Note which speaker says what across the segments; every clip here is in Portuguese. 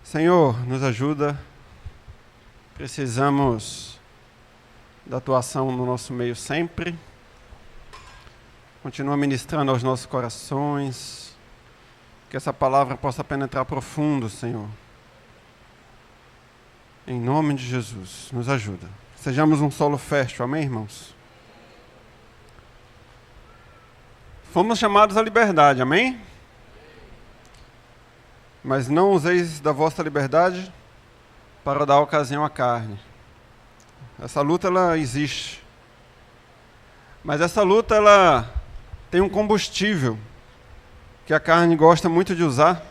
Speaker 1: Senhor, nos ajuda. Precisamos da atuação no nosso meio sempre. Continua ministrando aos nossos corações. Que essa palavra possa penetrar profundo, Senhor. Em nome de Jesus, nos ajuda. Sejamos um solo fértil, amém, irmãos? Fomos chamados à liberdade, amém? Mas não useis da vossa liberdade para dar ocasião à carne. Essa luta, ela existe. Mas essa luta, ela tem um combustível que a carne gosta muito de usar.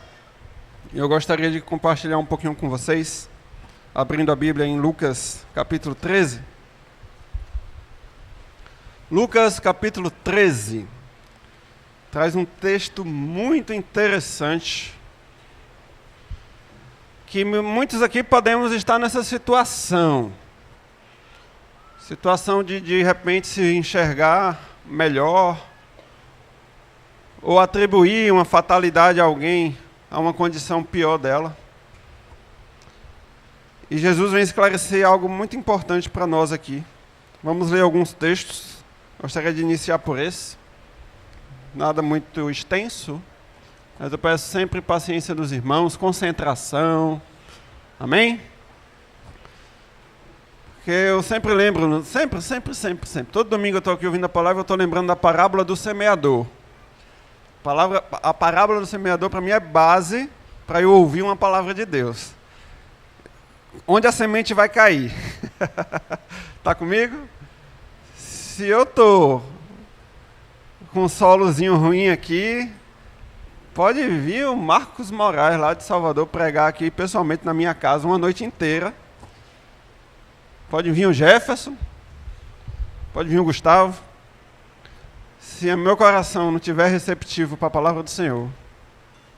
Speaker 1: E eu gostaria de compartilhar um pouquinho com vocês, abrindo a Bíblia em Lucas capítulo 13. Lucas capítulo 13 traz um texto muito interessante, que muitos aqui podemos estar nessa situação de repente se enxergar melhor, ou atribuir uma fatalidade a alguém, a uma condição pior dela. E Jesus vem esclarecer algo muito importante para nós aqui. Vamos ler alguns textos. Gostaria de iniciar por esse. Nada muito extenso, mas eu peço sempre paciência dos irmãos, concentração. Amém? Porque eu sempre lembro, sempre. Todo domingo eu estou aqui ouvindo a palavra, eu estou lembrando da parábola do semeador. A parábola do semeador para mim é base para eu ouvir uma palavra de Deus. Onde a semente vai cair? Está comigo? Se eu estou com um solozinho ruim aqui, pode vir o Marcos Moraes lá de Salvador pregar aqui pessoalmente na minha casa uma noite inteira. Pode vir o Jefferson, pode vir o Gustavo. Se o meu coração não estiver receptivo para a palavra do Senhor,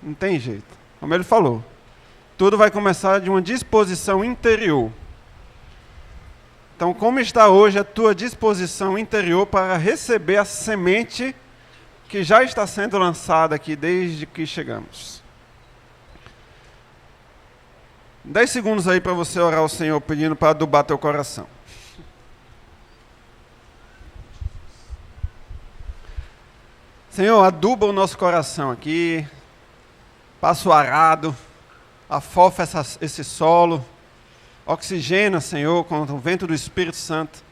Speaker 1: não tem jeito. Como ele falou, tudo vai começar de uma disposição interior. Então, como está hoje a tua disposição interior para receber a semente que já está sendo lançada aqui desde que chegamos? 10 segundos aí para você orar ao Senhor, pedindo para adubar teu coração. Senhor, aduba o nosso coração aqui, passa o arado, afofa esse solo, oxigena, Senhor, com o vento do Espírito Santo,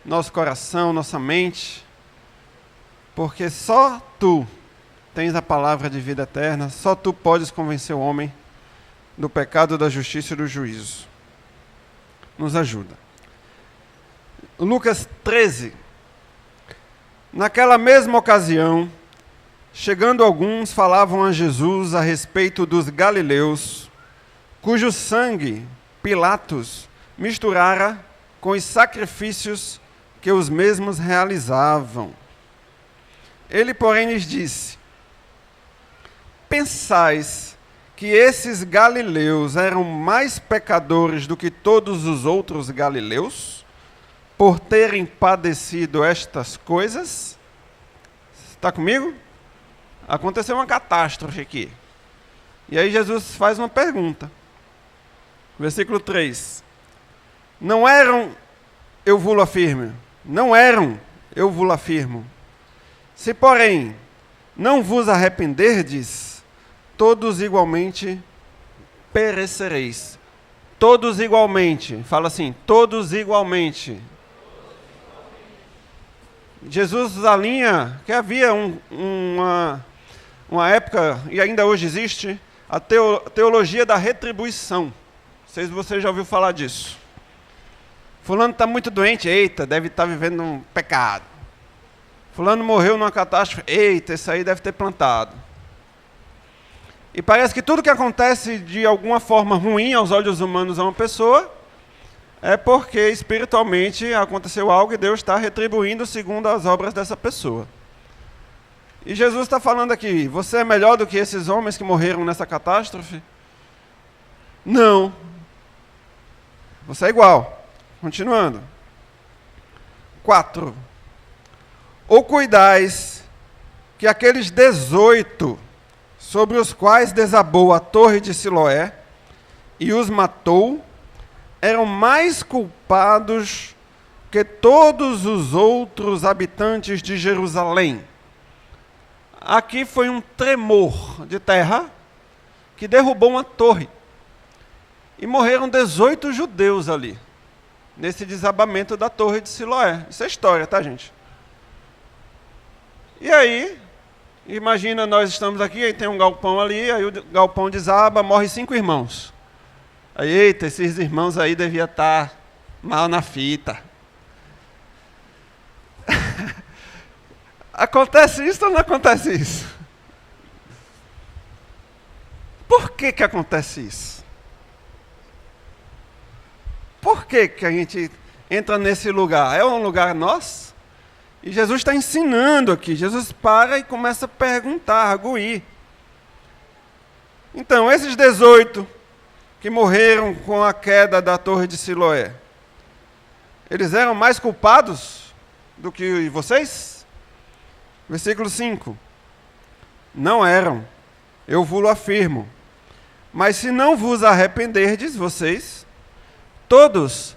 Speaker 1: nosso coração, nossa mente, porque só Tu tens a palavra de vida eterna, só Tu podes convencer o homem do pecado, da justiça e do juízo. Nos ajuda. Lucas 13. Naquela mesma ocasião, chegando alguns, falavam a Jesus a respeito dos galileus, cujo sangue Pilatos misturara com os sacrifícios que os mesmos realizavam. Ele, porém, lhes disse: pensais que esses galileus eram mais pecadores do que todos os outros galileus, por terem padecido estas coisas? Está comigo? Aconteceu uma catástrofe aqui. E aí Jesus faz uma pergunta. Versículo 3. Não eram, eu vos afirmo. Não eram, eu vos afirmo. Se, porém, não vos arrependerdes, todos igualmente perecereis. Todos igualmente. Fala assim, todos igualmente. Jesus alinha que havia uma época, e ainda hoje existe, a teologia da retribuição. Não sei se você já ouviu falar disso. Fulano está muito doente, eita, deve estar vivendo um pecado. Fulano morreu numa catástrofe, eita, esse aí deve ter plantado. E parece que tudo que acontece de alguma forma ruim aos olhos humanos a uma pessoa é porque espiritualmente aconteceu algo e Deus está retribuindo segundo as obras dessa pessoa. E Jesus está falando aqui, você é melhor do que esses homens que morreram nessa catástrofe? Não. Você é igual. Continuando. 4. Ou cuidais que aqueles 18 sobre os quais desabou a torre de Siloé, e os matou, eram mais culpados que todos os outros habitantes de Jerusalém. Aqui foi um tremor de terra que derrubou uma torre. E morreram 18 judeus ali, nesse desabamento da torre de Siloé. Isso é história, tá, gente? E aí, imagina, nós estamos aqui, aí tem um galpão ali, aí o galpão desaba, morre 5 irmãos. Aí, eita, esses irmãos aí deviam estar mal na fita. Acontece isso ou não acontece isso? Por que que acontece isso? Por que que a gente entra nesse lugar? É um lugar nosso? E Jesus está ensinando aqui. Jesus para e começa a perguntar, a arguir. Então, esses 18 que morreram com a queda da torre de Siloé, eles eram mais culpados do que vocês? Versículo 5. Não eram, eu vos afirmo. Mas se não vos arrependerdes, vocês, todos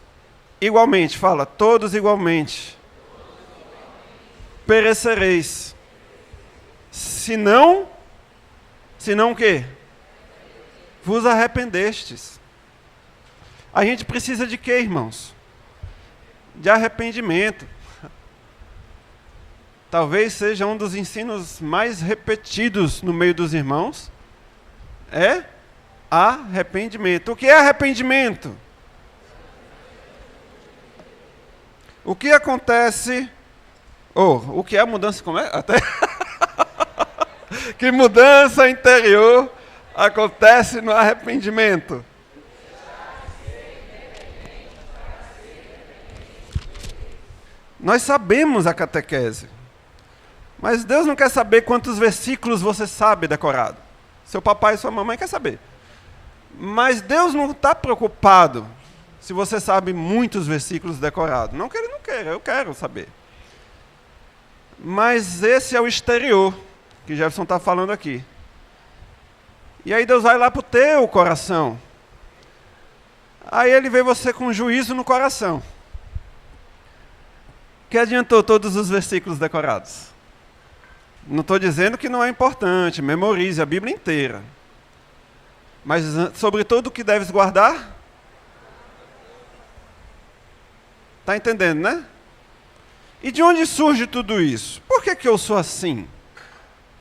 Speaker 1: igualmente, fala, todos igualmente, perecereis. Se não o quê? Vos arrependestes. A gente precisa de quê, irmãos? De arrependimento. Talvez seja um dos ensinos mais repetidos no meio dos irmãos. É arrependimento. O que é arrependimento? O que acontece... o que é mudança? Como é? Até que mudança interior acontece no arrependimento? Nós sabemos a catequese. Mas Deus não quer saber quantos versículos você sabe decorado. Seu papai e sua mamãe quer saber. Mas Deus não está preocupado se você sabe muitos versículos decorados. Não que Ele não queira, eu quero saber. Mas esse é o exterior, que Jefferson está falando aqui. E aí Deus vai lá para o teu coração. Aí Ele vê você com juízo no coração. Que adiantou todos os versículos decorados? Não estou dizendo que não é importante, memorize a Bíblia inteira. Mas sobre tudo o que deves guardar? Está entendendo, né? E de onde surge tudo isso? Por que que eu sou assim?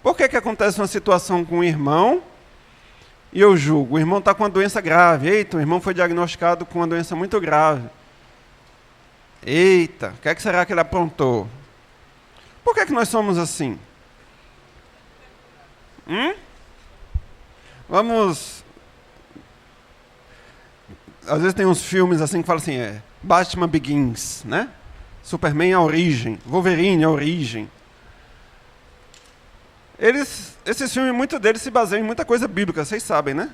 Speaker 1: Por que que acontece uma situação com um irmão e eu julgo? O irmão está com uma doença grave. Eita, o irmão foi diagnosticado com uma doença muito grave. Eita, o que é que será que ele aprontou? Por que que nós somos assim? Vamos... Às vezes tem uns filmes assim que falam assim, Batman Begins, né? Superman a origem, Wolverine a origem. Esses filmes, muito deles se baseiam em muita coisa bíblica, vocês sabem, né?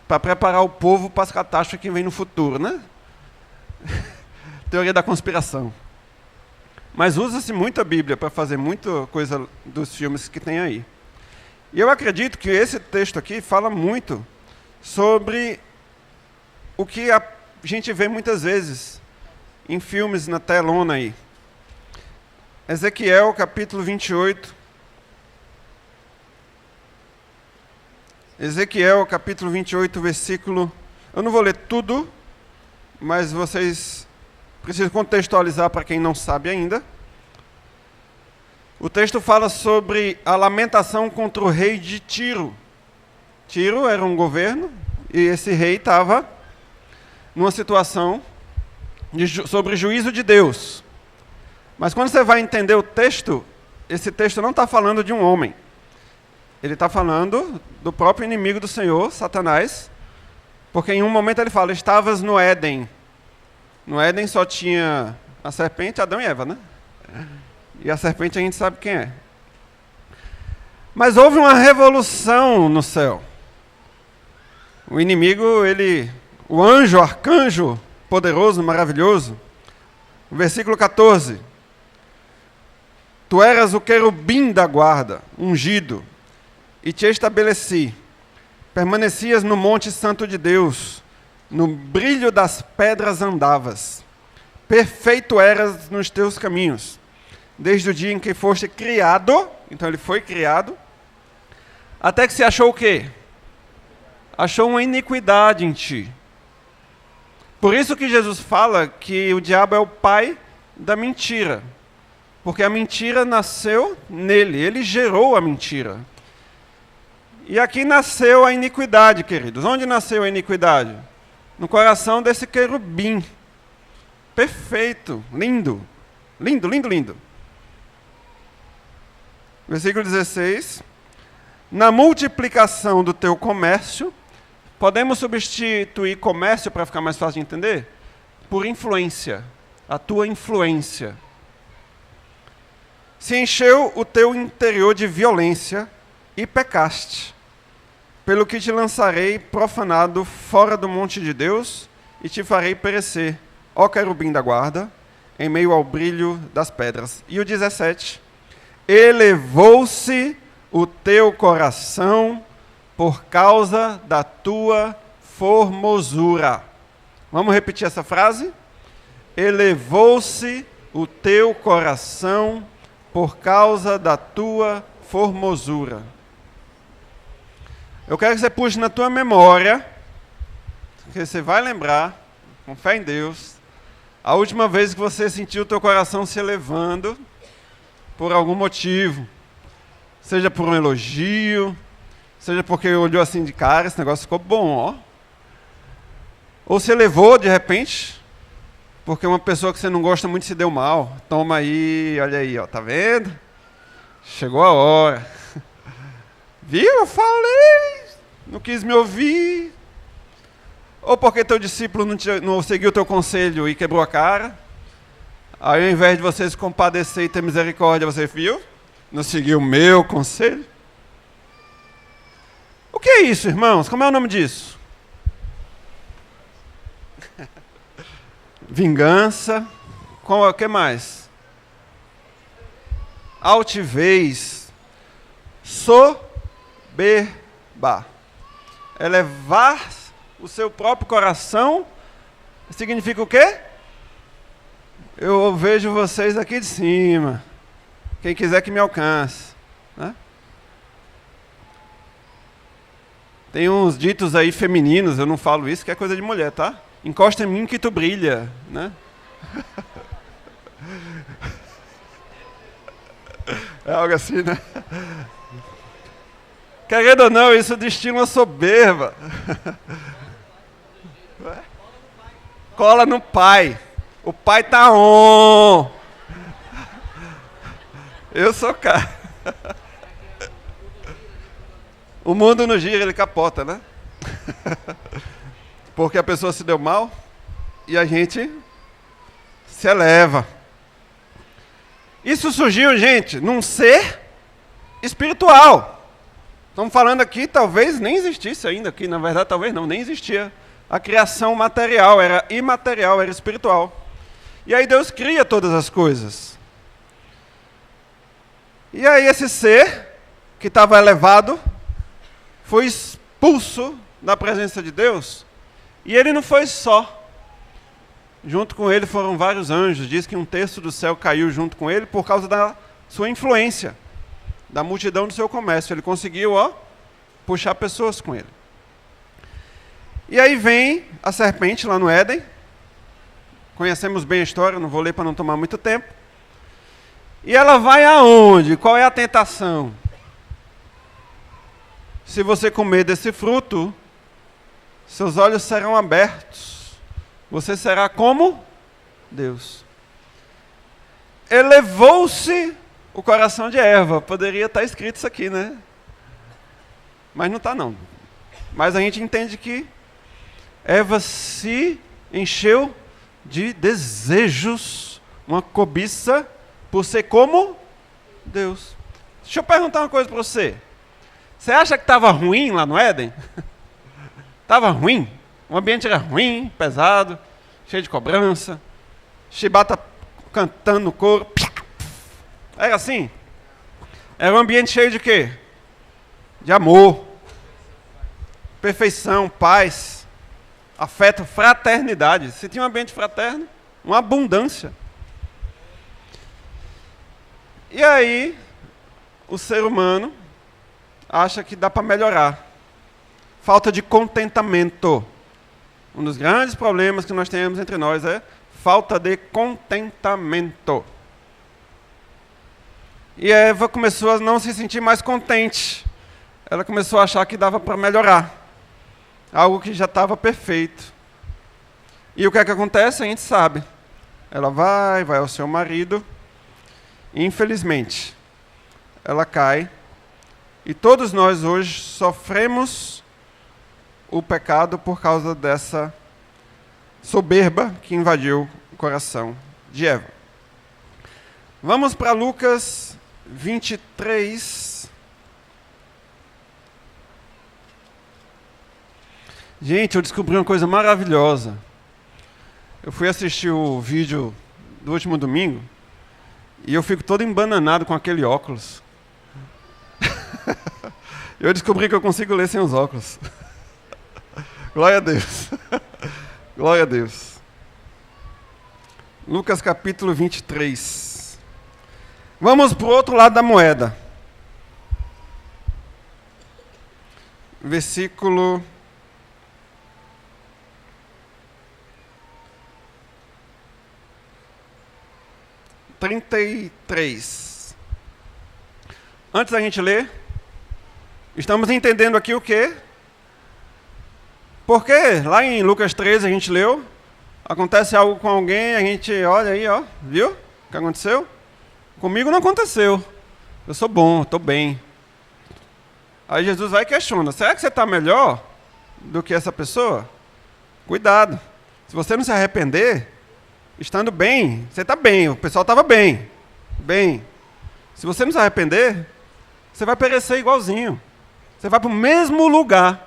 Speaker 1: Para preparar o povo para as catástrofes que vêm no futuro, né? Teoria da conspiração. Mas usa-se muito a Bíblia para fazer muita coisa dos filmes que tem aí. E eu acredito que esse texto aqui fala muito sobre o que a gente vê muitas vezes em filmes na telona aí. Ezequiel, capítulo 28. Ezequiel, capítulo 28, versículo... Eu não vou ler tudo, mas vocês precisam contextualizar para quem não sabe ainda. O texto fala sobre a lamentação contra o rei de Tiro. Tiro era um governo, e esse rei estava numa situação sobre juízo de Deus. Mas quando você vai entender o texto, esse texto não está falando de um homem. Ele está falando do próprio inimigo do Senhor, Satanás, porque em um momento ele fala, estavas no Éden. No Éden só tinha a serpente, Adão e Eva, né? E a serpente a gente sabe quem é. Mas houve uma revolução no céu. O inimigo, o anjo, o arcanjo, poderoso, maravilhoso. Versículo 14. Tu eras o querubim da guarda, ungido, e te estabeleci Permanecias no monte santo de Deus, no brilho das pedras andavas. Perfeito eras nos teus caminhos, desde o dia em que foste criado, então ele foi criado, até que se achou o quê? Achou uma iniquidade em ti. Por isso que Jesus fala que o diabo é o pai da mentira. Porque a mentira nasceu nele, ele gerou a mentira. E aqui nasceu a iniquidade, queridos. Onde nasceu a iniquidade? No coração desse querubim. Perfeito, lindo. Lindo, lindo, lindo. Versículo 16. Na multiplicação do teu comércio, podemos substituir comércio para ficar mais fácil de entender? Por influência. A tua influência. Se encheu o teu interior de violência e pecaste. Pelo que te lançarei profanado fora do monte de Deus e te farei perecer, ó querubim da guarda, em meio ao brilho das pedras. E o 17. Elevou-se o teu coração por causa da tua formosura. Vamos repetir essa frase? Elevou-se o teu coração por causa da tua formosura. Eu quero que você puxe na tua memória, porque você vai lembrar, com fé em Deus, a última vez que você sentiu o teu coração se elevando por algum motivo. Seja por um elogio, seja porque olhou assim de cara, esse negócio ficou bom, ó. Ou se elevou de repente, porque uma pessoa que você não gosta muito se deu mal. Toma aí, olha aí, ó, tá vendo? Chegou a hora. Viu? Eu falei, não quis me ouvir. Ou porque teu discípulo não seguiu o teu conselho e quebrou a cara. Aí ao invés de você se compadecer e ter misericórdia, você viu? Não seguiu o meu conselho. O que é isso, irmãos? Como é o nome disso? Vingança. O que mais? Altivez. Soberba. Elevar o seu próprio coração significa o quê? Eu vejo vocês aqui de cima. Quem quiser que me alcance. Né? Tem uns ditos aí femininos, eu não falo isso, que é coisa de mulher, tá? Encosta em mim que tu brilha. Né? É algo assim, né? Querendo ou não, isso destila uma soberba. Cola no pai. O pai tá on. Eu sou cara. O mundo não gira, ele capota, né? Porque a pessoa se deu mal e a gente se eleva. Isso surgiu, gente, num ser espiritual. Estamos falando aqui, talvez nem existisse ainda aqui, na verdade, talvez não, nem existia. A criação material era imaterial, era espiritual. E aí Deus cria todas as coisas. E aí esse ser, que estava elevado, foi expulso da presença de Deus. E ele não foi só. Junto com ele foram vários anjos. Diz que um terço do céu caiu junto com ele por causa da sua influência, da multidão do seu comércio. Ele conseguiu, puxar pessoas com ele. E aí vem a serpente lá no Éden. Conhecemos bem a história, não vou ler para não tomar muito tempo. E ela vai aonde? Qual é a tentação? Se você comer desse fruto, seus olhos serão abertos. Você será como Deus. Elevou-se o coração de Eva. Poderia estar escrito isso aqui, né? Mas não está, não. Mas a gente entende que Eva se encheu de desejos, uma cobiça por ser como Deus. Deixa eu perguntar uma coisa para você. Você acha que estava ruim lá no Éden? Estava ruim? O ambiente era ruim, pesado, cheio de cobrança, chibata cantando no coro. Era assim? Era um ambiente cheio de quê? De amor. perfeição, paz, afeto, fraternidade. Se tinha um ambiente fraterno, uma abundância. E aí, o ser humano acha que dá para melhorar. Falta de contentamento. Um dos grandes problemas que nós temos entre nós é falta de contentamento. E Eva começou a não se sentir mais contente. Ela começou a achar que dava para melhorar. Algo que já estava perfeito. E o que é que acontece? A gente sabe. Ela vai ao seu marido. E, infelizmente, ela cai. E todos nós hoje sofremos o pecado por causa dessa soberba que invadiu o coração de Eva. Vamos para Lucas 23. Gente, eu descobri uma coisa maravilhosa. Eu fui assistir o vídeo do último domingo e eu fico todo embananado com aquele óculos. Eu descobri que eu consigo ler sem os óculos. Glória a Deus. Glória a Deus. Lucas capítulo 23. Vamos para o outro lado da moeda. Versículo 33. Antes da gente ler, estamos entendendo aqui o quê? Porque lá em Lucas 13 a gente leu, acontece algo com alguém, a gente olha aí, ó, viu o que aconteceu? Comigo não aconteceu. Eu sou bom, estou bem. Aí Jesus vai e questiona, será que você está melhor do que essa pessoa? Cuidado. Se você não se arrepender, estando bem, você está bem, o pessoal estava bem. Bem. Se você não se arrepender, você vai perecer igualzinho. Você vai para o mesmo lugar.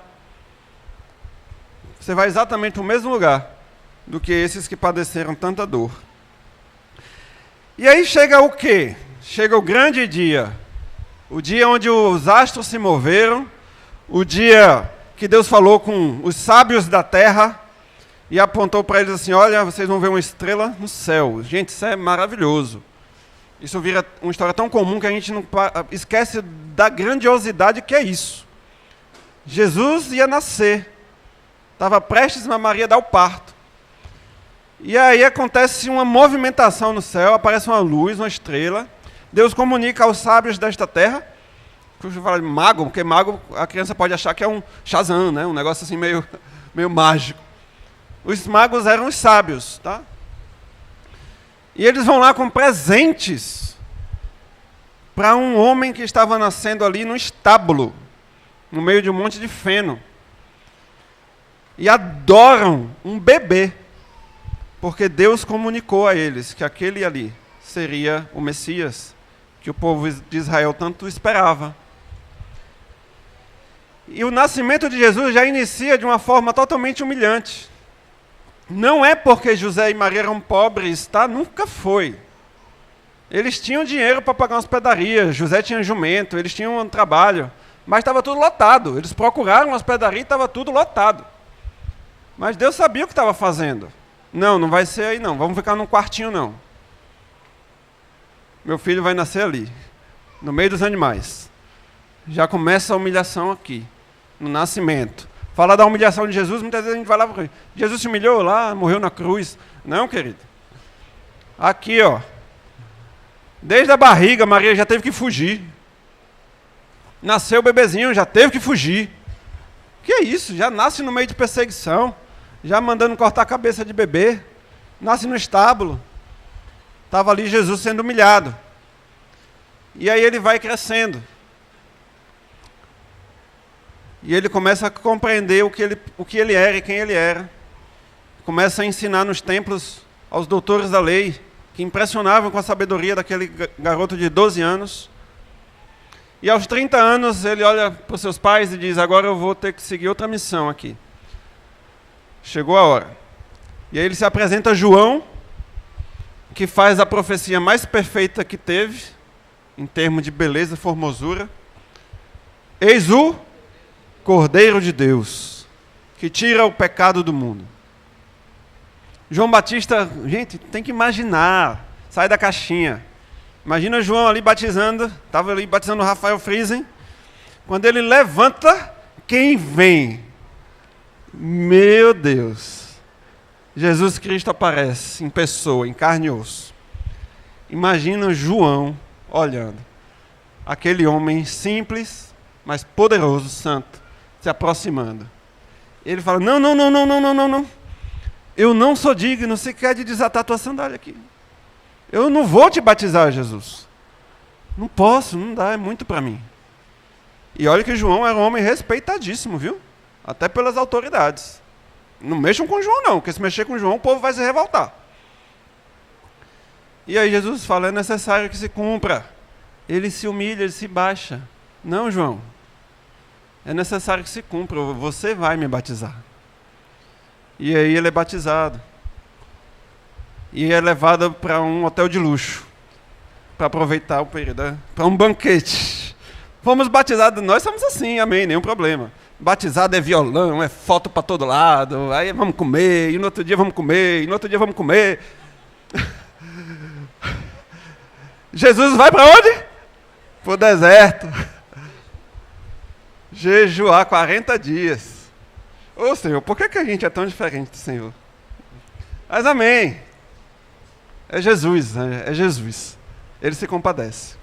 Speaker 1: Você vai exatamente para o mesmo lugar do que esses que padeceram tanta dor. E aí chega o quê? Chega o grande dia. O dia onde os astros se moveram. O dia que Deus falou com os sábios da terra e apontou para eles assim, olha, vocês vão ver uma estrela no céu. Gente, isso é maravilhoso. Isso vira uma história tão comum que a gente não esquece da grandiosidade que é isso. Jesus ia nascer. Estava prestes a Maria dar o parto. E aí acontece uma movimentação no céu, aparece uma luz, uma estrela. Deus comunica aos sábios desta terra. Eu falo mago, porque mago a criança pode achar que é um Shazam, né? Um negócio assim meio mágico. Os magos eram os sábios, tá? E eles vão lá com presentes para um homem que estava nascendo ali no estábulo, no meio de um monte de feno. E adoram um bebê, porque Deus comunicou a eles que aquele ali seria o Messias, que o povo de Israel tanto esperava. E o nascimento de Jesus já inicia de uma forma totalmente humilhante. Não é porque José e Maria eram pobres, tá? Nunca foi. Eles tinham dinheiro para pagar uma hospedaria, José tinha jumento, eles tinham um trabalho, mas estava tudo lotado. Eles procuraram uma hospedaria e estava tudo lotado. Mas Deus sabia o que estava fazendo. Não vai ser aí não, vamos ficar num quartinho não. Meu filho vai nascer ali, no meio dos animais. Já começa a humilhação aqui, no nascimento. Fala da humilhação de Jesus, muitas vezes a gente vai lá, Jesus se humilhou lá, morreu na cruz. Não, querido. Aqui, ó. Desde a barriga, Maria já teve que fugir. Nasceu o bebezinho, já teve que fugir. Que é isso? Já nasce no meio de perseguição. Já mandando cortar a cabeça de bebê. Nasce no estábulo. Estava ali Jesus sendo humilhado. E aí ele vai crescendo. E ele começa a compreender o que ele era e quem ele era. Começa a ensinar nos templos aos doutores da lei, que impressionavam com a sabedoria daquele garoto de 12 anos. E aos 30 anos ele olha para os seus pais e diz, agora eu vou ter que seguir outra missão aqui. Chegou a hora. E aí ele se apresenta a João, que faz a profecia mais perfeita que teve, em termos de beleza e formosura. Eis o Cordeiro de Deus, que tira o pecado do mundo. João Batista, gente, tem que imaginar, sai da caixinha. Imagina João ali batizando, estava ali batizando o Rafael Friesen. Quando ele levanta, quem vem? Meu Deus! Jesus Cristo aparece em pessoa, em carne e osso. Imagina João olhando. Aquele homem simples, mas poderoso, santo, se aproximando. Ele fala, não. Eu não sou digno sequer de desatar a tua sandália aqui. Eu não vou te batizar, Jesus. Não posso, não dá, é muito para mim. E olha que João era um homem respeitadíssimo, viu? Até pelas autoridades. Não mexam com João não, porque se mexer com João, o povo vai se revoltar. E aí Jesus fala, é necessário que se cumpra. Ele se humilha, ele se baixa. Não, João. É necessário que se cumpra, você vai me batizar. E aí ele é batizado. E é levado para um hotel de luxo. Para aproveitar o período, para um banquete. Fomos batizados, nós somos assim, amém, nenhum problema. Batizado é violão, é foto para todo lado, aí vamos comer, e no outro dia vamos comer, e no outro dia vamos comer. Jesus vai para onde? Para o deserto. Jejuar 40 dias. Ô Senhor, por que a gente é tão diferente do Senhor? Mas amém. É Jesus, né? É Jesus. Ele se compadece.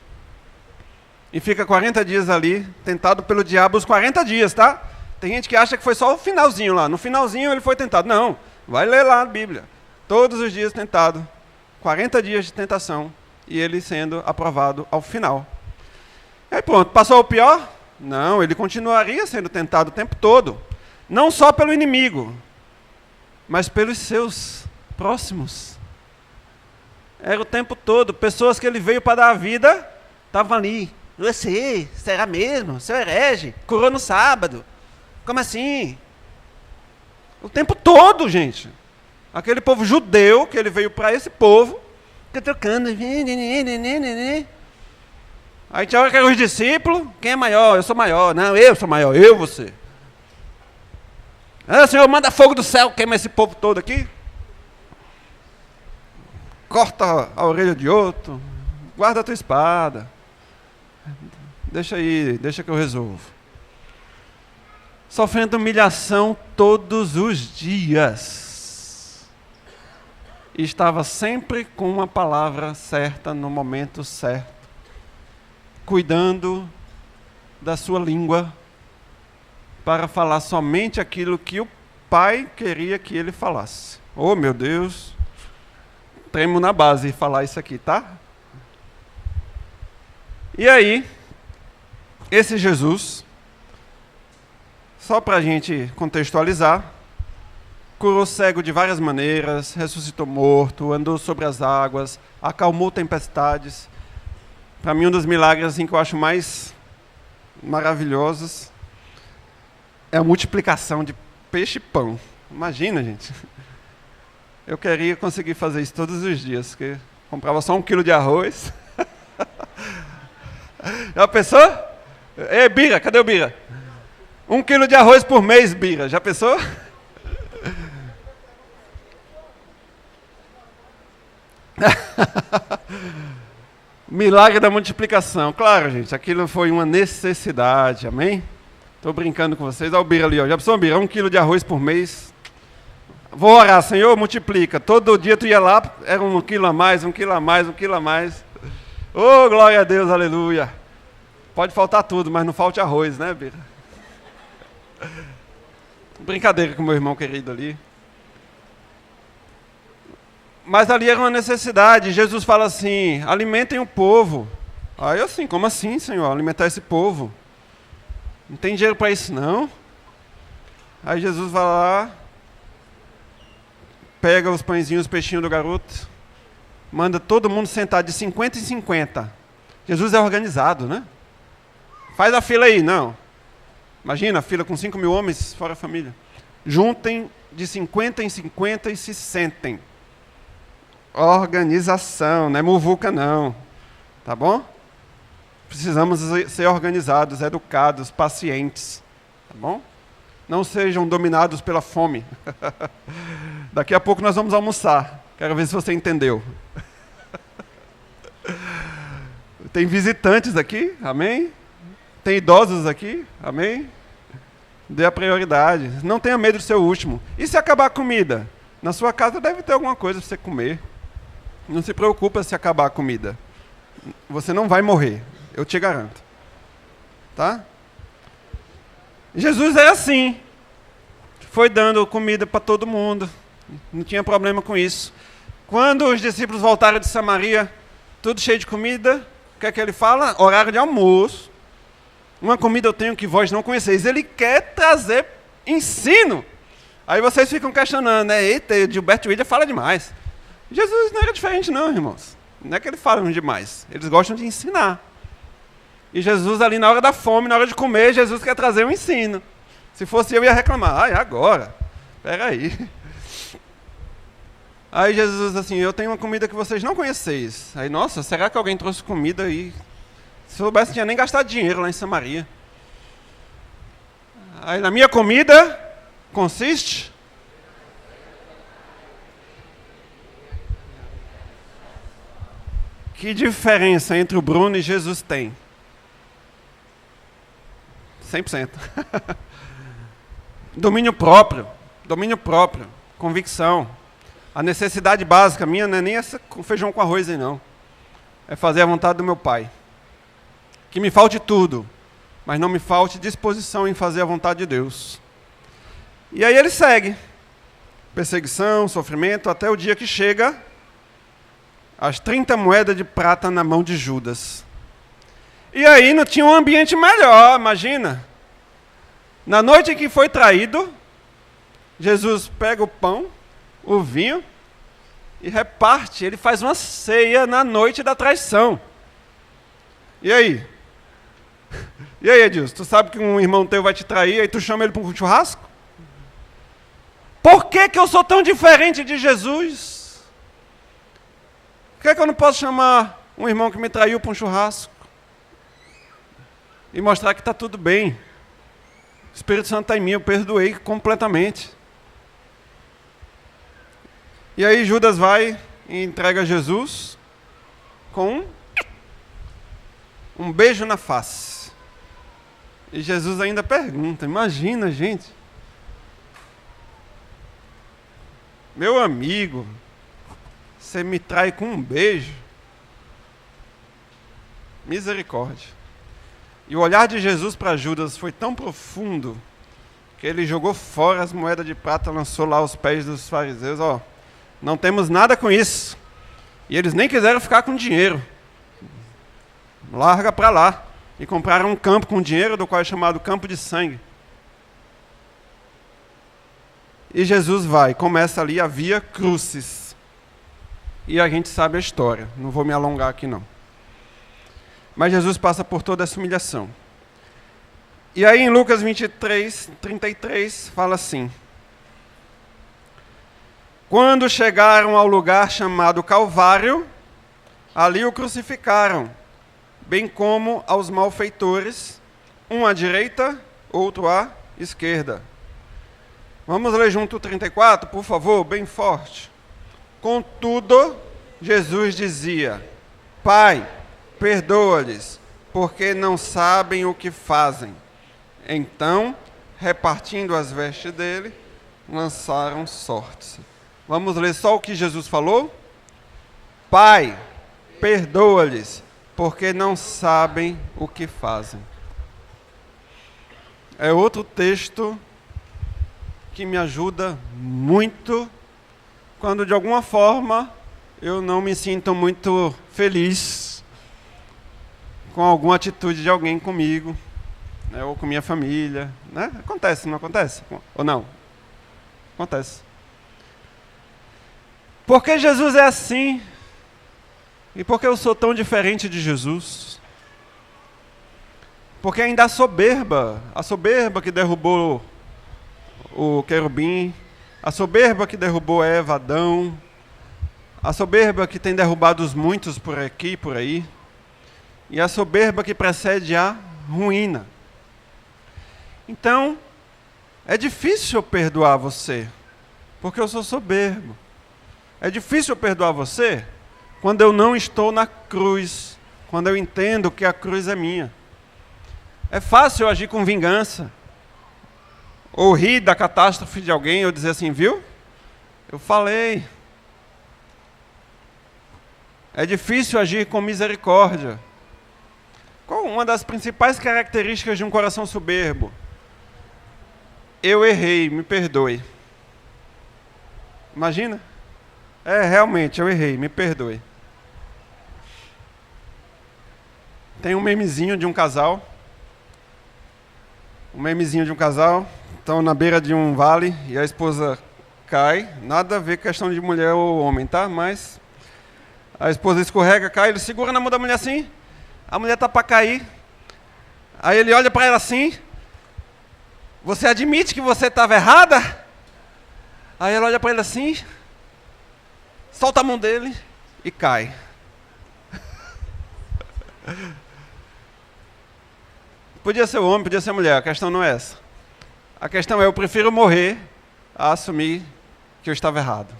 Speaker 1: E fica 40 dias ali, tentado pelo diabo os 40 dias, tá? Tem gente que acha que foi só o finalzinho lá. No finalzinho ele foi tentado. Não, vai ler lá a Bíblia. Todos os dias tentado. 40 dias de tentação. E ele sendo aprovado ao final. E aí pronto, passou o pior? Não, ele continuaria sendo tentado o tempo todo. Não só pelo inimigo, mas pelos seus próximos. Era o tempo todo. Pessoas que ele veio para dar a vida, estavam ali. Você, será mesmo? Seu herege, curou no sábado. Como assim? O tempo todo, gente. Aquele povo judeu, que ele veio para esse povo, fica trocando. Aí tinha hora que eram os discípulos, quem é maior? Eu sou maior. Não, eu sou maior, eu, você. Ah, Senhor, manda fogo do céu, queima esse povo todo aqui. Corta a orelha de outro, guarda a tua espada. Deixa aí, deixa que eu resolvo. Sofrendo humilhação todos os dias. E estava sempre com uma palavra certa, no momento certo. Cuidando da sua língua, para falar somente aquilo que o Pai queria que ele falasse. Oh, meu Deus! Tremo na base falar isso aqui, tá? E aí, esse Jesus, só para a gente contextualizar, curou cego de várias maneiras, ressuscitou morto, andou sobre as águas, acalmou tempestades. Para mim, um dos milagres assim, que eu acho mais maravilhosos é a multiplicação de peixe e pão. Imagina, gente. Eu queria conseguir fazer isso todos os dias, porque comprava só 1 quilo de arroz. Já pensou? Ei, Bira, cadê o Bira? 1 quilo de arroz por mês, Bira. Já pensou? Milagre da multiplicação. Claro, gente, aquilo foi uma necessidade, amém? Estou brincando com vocês. Olha o Bira ali, ó. Já pensou, Bira? 1 quilo de arroz por mês. Vou orar, Senhor, multiplica. Todo dia tu ia lá, era 1 quilo a mais, 1 quilo a mais, 1 quilo a mais. Oh, glória a Deus, aleluia. Pode faltar tudo, mas não falte arroz, né, Bira? Brincadeira com meu irmão querido ali. Mas ali era uma necessidade. Jesus fala assim, alimentem o povo. Aí eu assim, como assim, Senhor, alimentar esse povo? Não tem dinheiro para isso, não? Aí Jesus vai lá, pega os pãezinhos, os peixinhos do garoto, manda todo mundo sentar de 50 em 50. Jesus é organizado, né? Faz a fila aí, não. Imagina, a fila com 5 mil homens, fora a família. Juntem de 50 em 50 e se sentem. Organização, não é muvuca não. Tá bom? Precisamos ser organizados, educados, pacientes. Tá bom? Não sejam dominados pela fome. Daqui a pouco nós vamos almoçar. Quero ver se você entendeu. Tem visitantes aqui, amém? Tem idosos aqui, amém? Dê a prioridade. Não tenha medo de ser o último. E se acabar a comida? Na sua casa deve ter alguma coisa para você comer. Não se preocupa se acabar a comida. Você não vai morrer, eu te garanto. Tá? Jesus é assim. Foi dando comida para todo mundo. Não tinha problema com isso. Quando os discípulos voltaram de Samaria, tudo cheio de comida, o que é que ele fala? Horário de almoço. Uma comida eu tenho que vós não conheceis. Ele quer trazer ensino. Aí vocês ficam questionando, né? Eita, Gilberto William fala demais. Jesus não era diferente não, irmãos. Não é que eles falam demais. Eles gostam de ensinar. E Jesus ali na hora da fome, na hora de comer, Jesus quer trazer um ensino. Se fosse eu ia reclamar. Ah, é agora. Espera aí. Aí Jesus assim, eu tenho uma comida que vocês não conheceis. Aí, nossa, será que alguém trouxe comida aí? Se soubesse, não tinha nem gastado dinheiro lá em Samaria. Aí, na minha comida consiste... Que diferença entre o Bruno e Jesus tem? 100%. Domínio próprio, convicção. A necessidade básica minha não é nem essa com feijão com arroz aí não. É fazer a vontade do meu Pai. Que me falte tudo, mas não me falte disposição em fazer a vontade de Deus. E aí ele segue. Perseguição, sofrimento, até o dia que chega as 30 moedas de prata na mão de Judas. E aí não tinha um ambiente melhor, imagina. Na noite em que foi traído, Jesus pega o pão, o vinho, e reparte. Ele faz uma ceia na noite da traição. E aí? E aí, Edilson, tu sabe que um irmão teu vai te trair, aí tu chama ele para um churrasco? Por que eu sou tão diferente de Jesus? Por que eu não posso chamar um irmão que me traiu para um churrasco? E mostrar que está tudo bem. O Espírito Santo está em mim, eu perdoei completamente. E aí Judas vai e entrega Jesus com um beijo na face. E Jesus ainda pergunta, imagina, gente. Meu amigo, você me trai com um beijo? Misericórdia. E o olhar de Jesus para Judas foi tão profundo que ele jogou fora as moedas de prata, lançou lá aos pés dos fariseus. Ó, não temos nada com isso. E eles nem quiseram ficar com dinheiro. Larga para lá. E compraram um campo com dinheiro, do qual é chamado campo de sangue. E Jesus vai, começa ali a via crucis. E a gente sabe a história, não vou me alongar aqui não. Mas Jesus passa por toda essa humilhação. E aí em Lucas 23, 33, fala assim: quando chegaram ao lugar chamado Calvário, ali o crucificaram, bem como aos malfeitores, um à direita, outro à esquerda. Vamos ler junto o 34, por favor, bem forte. Contudo, Jesus dizia: Pai, perdoa-lhes, porque não sabem o que fazem. Então, repartindo as vestes dele, lançaram sortes. Vamos ler só o que Jesus falou? Pai, perdoa-lhes, porque não sabem o que fazem. É outro texto que me ajuda muito quando de alguma forma eu não me sinto muito feliz com alguma atitude de alguém comigo, né, ou com minha família, né? Acontece, não acontece? Ou não? Acontece. Por que Jesus é assim? E por que eu sou tão diferente de Jesus? Porque ainda a soberba que derrubou o querubim, a soberba que derrubou Eva, Adão, a soberba que tem derrubado os muitos por aqui e por aí, e a soberba que precede a ruína. Então, é difícil eu perdoar você, porque eu sou soberbo. É difícil eu perdoar você quando eu não estou na cruz, quando eu entendo que a cruz é minha. É fácil eu agir com vingança, ou rir da catástrofe de alguém, ou dizer assim, viu? Eu falei. É difícil agir com misericórdia. Qual uma das principais características de um coração soberbo? Eu errei, me perdoe. Imagina? Realmente, eu errei, me perdoe. Tem um memezinho de um casal. Estão na beira de um vale e a esposa cai. Nada a ver com questão de mulher ou homem, tá? Mas a esposa escorrega, cai, ele segura na mão da mulher assim. A mulher tá para cair. Aí ele olha para ela assim. Você admite que você estava errada? Aí ela olha para ele assim. Solta a mão dele e cai. Podia ser homem, podia ser mulher, a questão não é essa. A questão é, eu prefiro morrer a assumir que eu estava errado.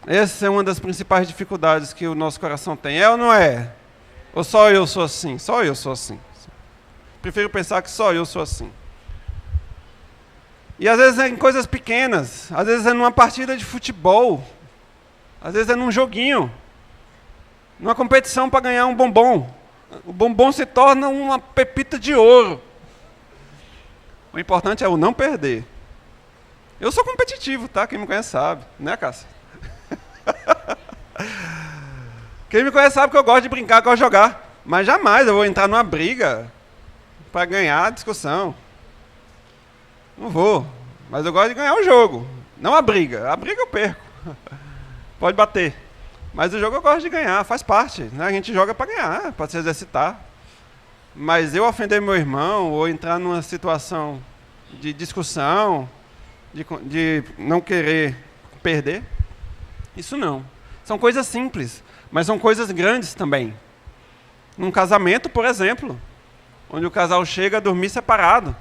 Speaker 1: Essa é uma das principais dificuldades que o nosso coração tem. É ou não é? Ou só eu sou assim? Só eu sou assim. Prefiro pensar que só eu sou assim. E às vezes é em coisas pequenas. Às vezes é numa partida de futebol. Às vezes é num joguinho. Numa competição para ganhar um bombom. O bombom se torna uma pepita de ouro. O importante é o não perder. Eu sou competitivo, tá? Quem me conhece sabe. Né, Cássia? Quem me conhece sabe que eu gosto de brincar, gosto de jogar. Mas jamais eu vou entrar numa briga para ganhar a discussão. Não vou. Mas eu gosto de ganhar o jogo. Não a briga. A briga eu perco. Pode bater. Mas o jogo eu gosto de ganhar, faz parte. Né? A gente joga para ganhar, para se exercitar. Mas eu ofender meu irmão, ou entrar numa situação de discussão, de não querer perder, isso não. São coisas simples, mas são coisas grandes também. Num casamento, por exemplo, onde o casal chega a dormir separado.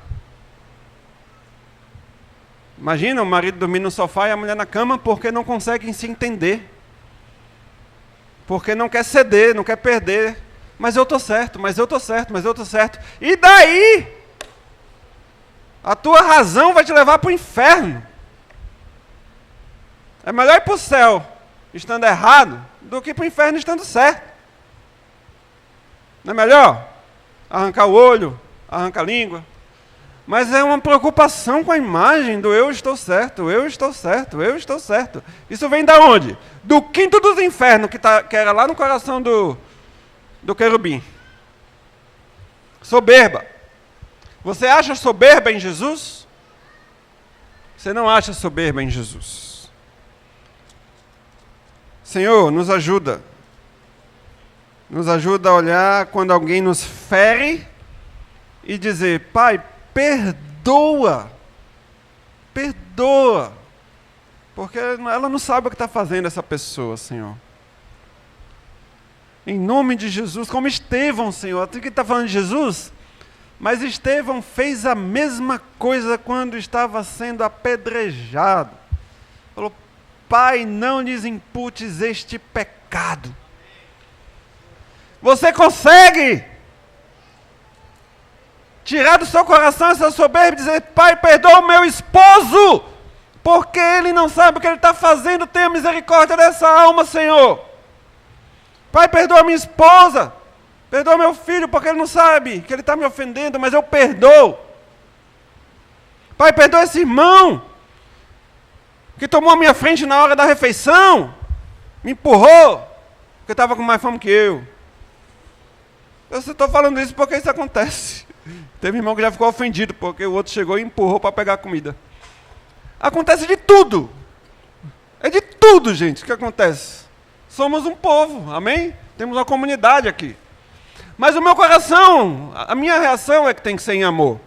Speaker 1: Imagina o marido dormindo no sofá e a mulher na cama porque não conseguem se entender. Porque não quer ceder, não quer perder. Mas eu estou certo, mas eu estou certo, mas eu estou certo. E daí? A tua razão vai te levar para o inferno. É melhor ir para o céu estando errado do que para o inferno estando certo. Não é melhor? Arrancar o olho, arrancar a língua. Mas é uma preocupação com a imagem do eu estou certo, eu estou certo, eu estou certo. Isso vem da onde? Do quinto dos infernos, que era lá no coração do querubim. Soberba. Você acha soberba em Jesus? Você não acha soberba em Jesus. Senhor, nos ajuda. Nos ajuda a olhar quando alguém nos fere e dizer, Pai, perdoa. Perdoa. Porque ela não sabe o que está fazendo essa pessoa, Senhor. Em nome de Jesus, como Estevão, Senhor. Tu que está falando de Jesus? Mas Estevão fez a mesma coisa quando estava sendo apedrejado. Falou, Pai, não lhes imputes este pecado. Você consegue tirar do seu coração essa soberba e dizer, Pai, perdoa o meu esposo, porque ele não sabe o que ele está fazendo, tenha misericórdia dessa alma, Senhor. Pai, perdoa minha esposa, perdoa meu filho, porque ele não sabe que ele está me ofendendo, mas eu perdoo. Pai, perdoa esse irmão, que tomou a minha frente na hora da refeição, me empurrou, porque estava com mais fome que eu. Eu estou falando isso porque isso acontece. Teve irmão que já ficou ofendido, porque o outro chegou e empurrou para pegar a comida. Acontece de tudo. É de tudo, gente, que acontece. Somos um povo, amém? Temos uma comunidade aqui. Mas o meu coração, a minha reação é que tem que ser em amor.